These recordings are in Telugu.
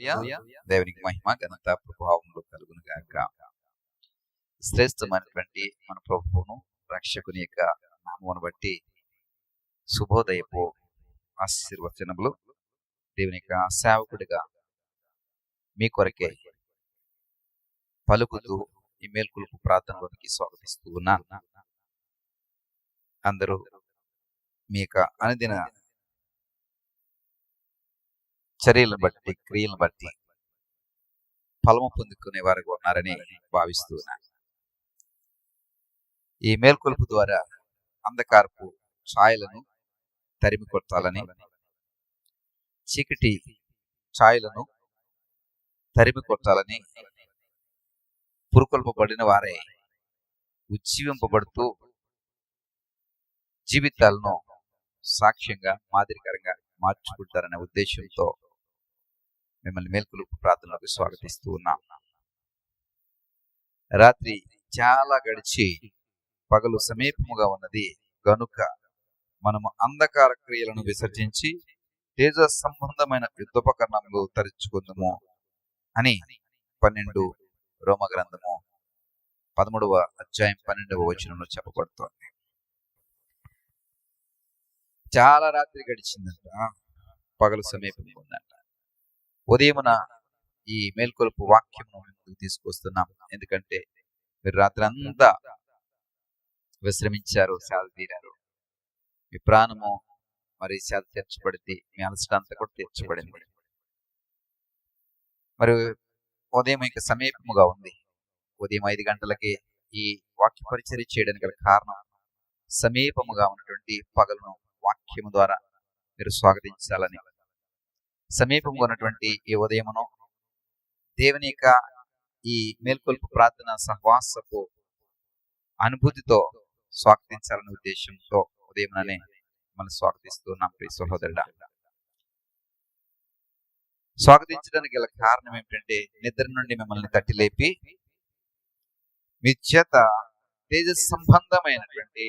దేవునికి మహిమ ఘనత ప్రభావములు కలుగును గాక. శ్రేష్టమైనటువంటి మన ప్రభువును రక్షకుని యొక్క నామమును బట్టి శుభోదయపు ఆశీర్వచనములు దేవుని యొక్క సేవకుడిగా మీ కొరకే పలుకుతూ ఈ మేల్కొలుపు ప్రార్థనలోనికి స్వాగతిస్తూ ఉన్నాను. అందరూ మీ యొక్క అనుదిన చర్యలను బట్టి క్రియలను బట్టి ఫలము పొందుకునే వారుగా ఉన్నారని భావిస్తూ ఉన్నాను. ఈ మేల్కొలుపు ద్వారా అంధకారపు ఛాయలను తరిమి కొట్టాలని, చీకటి ఛాయలను తరిమి కొట్టాలని పురుకొల్పబడిన వారే ఉజ్జీవింపబడుతూ జీవితాలను సాక్ష్యంగా మాదిరికరంగా మార్చుకుంటారనే ఉద్దేశంతో మిమ్మల్ని మేల్కొలుపు ప్రార్థనలకు స్వాగతిస్తూ ఉన్నాం. రాత్రి చాలా గడిచి పగలు సమీపముగా ఉన్నది గనుక మనము అంధకార క్రియలను విసర్జించి తేజ సంబంధమైన యుద్ధోపకరణములు ధరించుకుందాము అని 12 రోమ గ్రంథము 13వ అధ్యాయం 12వ వచనంలో చెప్పబడుతోంది. చాలా రాత్రి గడిచిందంట, పగలు సమీపంగా ఉందంట. ఉదయమున ఈ మేల్కొలుపు వాక్యమును ముందుకు తీసుకొస్తున్నాం. ఎందుకంటే మీరు రాత్రి అంతా విశ్రమించారు, సేద తీరారు. మీ ప్రాణము మరి సేద తీర్చబడింది, మీ అలసట అంతా కూడా తీర్చబడింది. మరి ఉదయం ఇంకా సమీపముగా ఉంది. ఉదయం 5 గంటలకి ఈ వాక్య పరిచర్య చేయడానికి గల కారణం సమీపముగా ఉన్నటువంటి పగలను వాక్యము ద్వారా మీరు స్వాగతించాలని, సమీపంగా ఉన్నటువంటి ఈ ఉదయమును దేవుని యొక్క ఈ మేల్కొల్పు ప్రార్థన సహవాసపు అనుభూతితో స్వాగతించాలనే ఉద్దేశంతో ఉదయముననే మనం స్వాగతిస్తున్నాం. ప్రియ సహోదరుడా, స్వాగతించడానికి గల కారణం ఏమిటంటే నిద్ర నుండి మిమ్మల్ని తట్టి లేపి మీ చేత తేజ సంబంధమైనటువంటి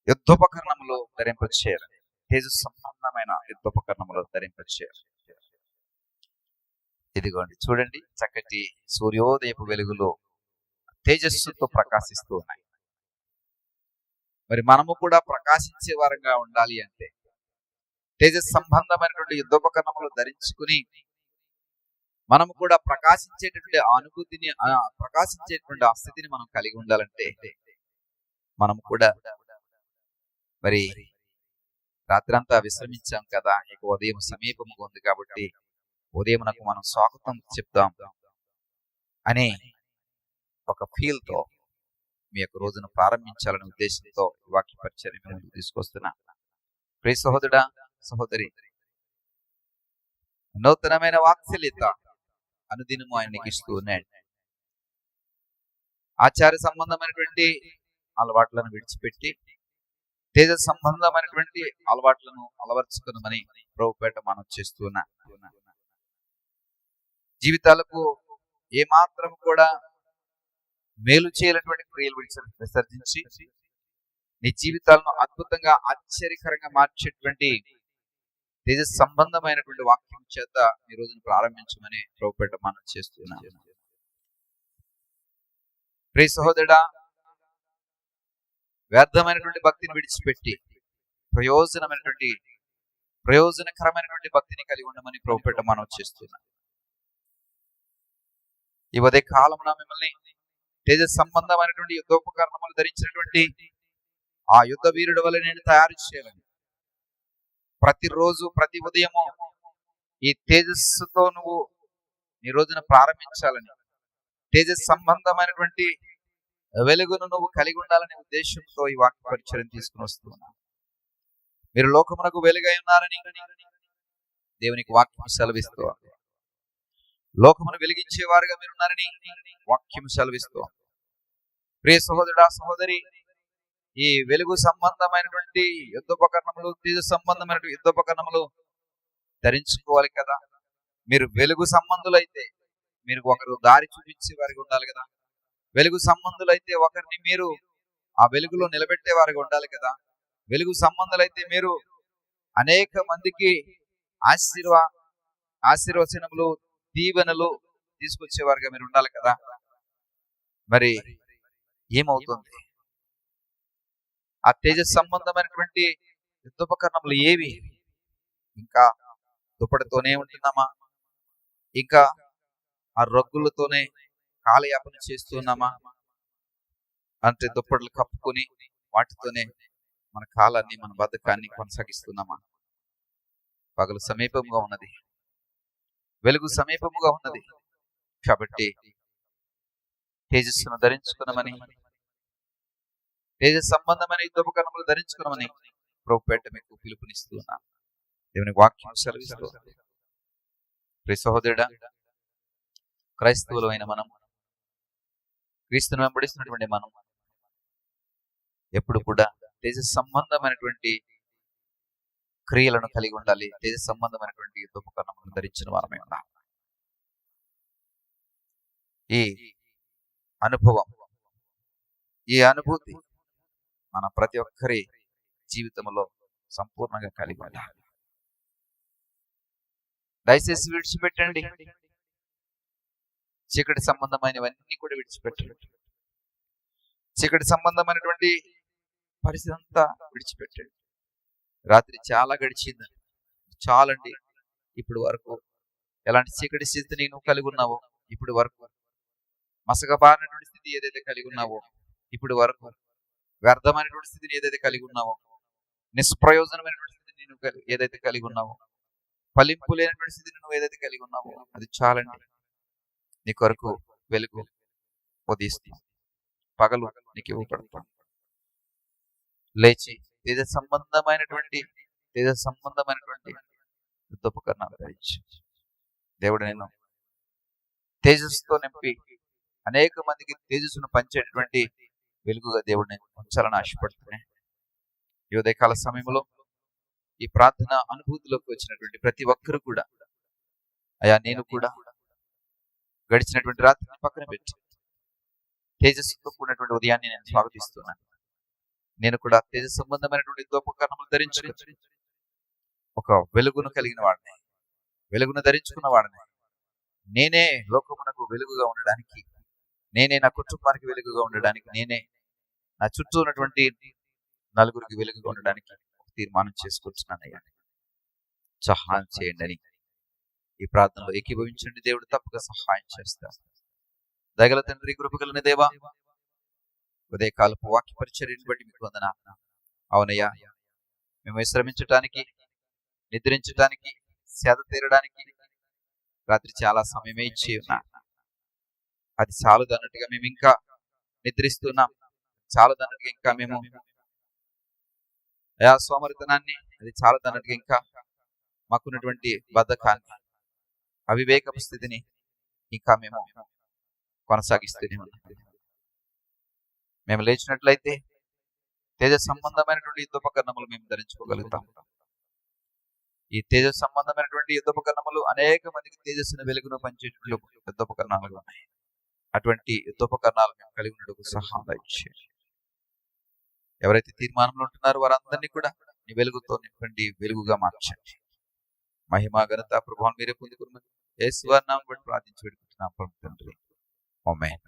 యుద్ధోపకరణములు ధరింపచేయాలి. తేజ సంబంధమైన యుద్ధోపకరణములు ధరింపచేయాలి. ఇదిగోండి చూడండి, చక్కటి సూర్యోదయపు వెలుగులో తేజస్సుతో ప్రకాశిస్తూ ఉన్నాయి. మరి మనము కూడా ప్రకాశించే వారంగా ఉండాలి అంటే తేజ సంబంధమైనటువంటి యుద్ధోపకరణములు ధరించుకుని మనము కూడా ప్రకాశించేటటువంటి అనుభూతిని, ప్రకాశించేటువంటి ఆ స్థితిని మనం కలిగి ఉండాలంటే మనము కూడా మరి రాత్రంతా విశ్రమించాం కదా, ఇక ఉదయం సమీపంగా ఉంది కాబట్టి ఉదయమునకు మనం స్వాగతం చెప్దాం అనే ఒక ఫీల్ తో మీ యొక్క రోజును ప్రారంభించాలనే ఉద్దేశంతో వాక్య పరిచర్య ముందుకు తీసుకొస్తున్నా. ప్రియ సహోదరుడా, సహోదరి, నూతనమైన వాత్సల్యత అనుదినము ఆయనకి ఇస్తూ ఉన్నాడు. ఆచార్య సంబంధమైనటువంటి అలవాట్లను విడిచిపెట్టి తేజ సంబంధమైనటువంటి అలవాట్లను అలవర్చుకున్నామని ప్రభుపేట మనం చేస్తున్నా. జీవితాలకు ఏమాత్రం కూడా మేలు చేయనటువంటి క్రియలు విసర్జించి నీ జీవితాలను అద్భుతంగా ఆశ్చర్యకరంగా మార్చేటువంటి తేజ సంబంధమైనటువంటి వాక్యం చేత ఈ రోజును ప్రారంభించమని ప్రభుపేట మనం చేస్తున్నాం. ప్రియ సహోదరుడా, వ్యర్థమైనటువంటి భక్తిని విడిచిపెట్టి ప్రయోజనకరమైనటువంటి భక్తిని కలిగి ఉండమని ప్రభుపేట మనం చేస్తున్నాం. ఈ ఉదయ కాలమున మిమ్మల్ని తేజ సంబంధమైనటువంటి యుద్ధోపకరణములు ధరించినటువంటి ఆ యుద్ధ వీరుడు వల్ల నేను తయారు చేయాలని, ప్రతిరోజు ప్రతి ఉదయము ఈ తేజస్సుతో నువ్వు నీ రోజున ప్రారంభించాలని, తేజ సంబంధమైనటువంటి వెలుగును నువ్వు కలిగి ఉండాలనే ఉద్దేశంతో ఈ వాక్య పరిచర్యను తీసుకుని వస్తున్నాను. మీరు లోకమునకు వెలుగై ఉన్నారని దేవునికి వాక్యం సెలవిస్తూ, లోకమును వెలిగించే వారుగా మీరు ఉన్నారని వాక్యం సెలవిస్తూ, ప్రియ సహోదరుడా, సహోదరి, ఈ వెలుగు సంబంధమైనటువంటి యుద్ధోపకరణములు, తేజ సంబంధమైనటువంటి యుద్ధోపకరణములు ధరించుకోవాలి కదా. మీరు వెలుగు సంబంధులైతే మీరు ఒకరు దారి చూపించే వారిగా ఉండాలి కదా. వెలుగు సంబంధులైతే ఒకరిని మీరు ఆ వెలుగులో నిలబెట్టే వారిగా ఉండాలి కదా. వెలుగు సంబంధులైతే మీరు అనేక మందికి ఆశీర్వచనములు, దీవెనలు తీసుకొచ్చేవారుగా మీరు ఉండాలి కదా. మరి ఏమవుతుంది? ఆ తేజస్ సంబంధమైనటువంటి యుద్ధోపకరణములు ఏవి? ఇంకా దుప్పటితోనే ఉంటున్నామా? ఇంకా ఆ రగ్గులతోనే కాలయాపన చేస్తున్నామా? అంటే దుప్పట్లు కప్పుకొని వాటితోనే మన కాలాన్ని, మన బద్ధకాన్ని కొనసాగిస్తున్నామా? పగలు సమీపముగా ఉన్నది, వెలుగు సమీపముగా ఉన్నది. కాబట్టి తేజస్సును ధరించుకున్నామని, తేజస్ సంబంధమైన యుద్ధోపకరణములు ధరించుకున్నామని ప్రభుపేట మీకు పిలుపునిస్తున్నాను. దేవుని వాక్యం సెలవిస్తుంది. ప్రియ సహోదరుడా, క్రైస్తవులమైన మనం, క్రీస్తును వెంబడిస్తున్నటువంటి మనం ఎప్పుడు కూడా తేజస్ సంబంధమైనటువంటి క్రియలను కలిగి ఉండాలి. తేజస్ సంబంధమైనటువంటి యుద్ధోపకరణములను ధరించిన వారమే ఉండాలి. ఈ అనుభవం, ఈ అనుభూతి మన ప్రతి ఒక్కరి జీవితంలో సంపూర్ణంగా కలిగి ఉండాలి. దయచేసి విడిచిపెట్టండి. చీకటి సంబంధమైనవన్నీ కూడా విడిచిపెట్టండి. చీకటి సంబంధమైనటువంటి పరిస్థితి అంతా విడిచిపెట్టండి. రాత్రి చాలా గడిచింది, చాలండి. ఇప్పుడు వరకు ఎలాంటి చీకటి స్థితిని నువ్వు కలిగి ఉన్నావో, ఇప్పుడు వరకు మసకబారినటువంటి స్థితి ఏదైతే కలిగి ఉన్నావో, ఇప్పుడు వరకు వ్యర్థమైనటువంటి స్థితిని ఏదైతే కలిగి ఉన్నావో, నిష్ప్రయోజనమైనటువంటి స్థితిని నువ్వు ఏదైతే కలిగి ఉన్నావో, ఫలింపు లేనటువంటి స్థితిని నువ్వు ఏదైతే కలిగి ఉన్నావో, అది చాలండి. నీ కొరకు వెలుగు ఉదయిస్తుంది, పగలు నీకు ఇవ్వబడతాం. లేచి తేజ సంబంధమైనటువంటి యుద్ధోపకరణాలు ధరించి దేవుడు నేను తేజస్సుతో నింపి అనేక మందికి తేజస్సును పంచేటువంటి వెలుగుగా దేవుడిని ఉంచాలని ఆశపడుతున్నాయి. ఈ ఉదయకాల సమయంలో ఈ ప్రార్థన అనుభూతిలోకి వచ్చినటువంటి ప్రతి ఒక్కరు కూడా, అయా నేను కూడా గడిచినటువంటి రాత్రిని పక్కన పెట్టి తేజస్సుతో కూడినటువంటి ఉదయాన్ని నేను స్వాగతిస్తున్నాను. నేను కూడా తేజ సంబంధమైనటువంటి యుద్ధోపకరణములు ధరించుకుని ఒక వెలుగును కలిగిన వాడిని, వెలుగును ధరించుకున్న వాడిని. నేనే లోకమునకు వెలుగుగా ఉండడానికి, నేనే నా కుటుంబానికి వెలుగుగా ఉండడానికి, నేనే నా చుట్టూ ఉన్నటువంటి నలుగురికి వెలుగుగా ఉండడానికి తీర్మానం చేసుకుంటున్నానయ్యా. సహాయం చేయండి అని ఈ ప్రార్థనలో ఏకీభవించండి. దేవుడు తప్పక సహాయం చేస్తాడు. దయగల తండ్రి, కృపగలిగిన దేవా, ఉదయకాలపు వాక్య పరిచర్యను బట్టి మీకు వందనాలు. అవునయ్యా, మేము విశ్రమించటానికి, నిద్రించటానికి, సేద తీరడానికి రాత్రి చాలా సమయమే ఇచ్చి ఉన్నా. అది చాలదు అన్నట్టుగా మేము ఇంకా నిద్రిస్తున్నాం. చాలదు అన్నట్టుగా ఇంకా మేము అయా సోమరితనాన్ని, అది చాలదు అన్నట్టుగా ఇంకా మాకున్నటువంటి బద్ధకాన్ని, అవివేకపు స్థితిని ఇంకా మేము కొనసాగిస్తూనే ఉన్నాం. మేము లేచినట్లయితే తేజ సంబంధమైనటువంటి యుద్ధోపకరణములు మేము ధరించుకోగలుగుతాం. ఈ తేజ సంబంధమైనటువంటి యుద్ధోపకరణములు అనేక మందికి తేజస్సును, వెలుగును పంచేటువంటి యుద్ధోపకరణాలుగా ఉన్నాయి. అటువంటి యుద్ధోపకరణాలు మేము కలిగి ఉండడానికి సహాయం దయచేయండి. ఎవరైతే తీర్మానంలో ఉంటున్నారో వారందరినీ కూడా నీ వెలుగుతో నింపండి, వెలుగుగా మార్చండి. మహిమ, ఘనత, ప్రభావం మీరే పొందుకున్నాం. యేసు వారి నామమున ప్రార్థించి వేడుకుంటున్నాం తండ్రి. ఆమేన్.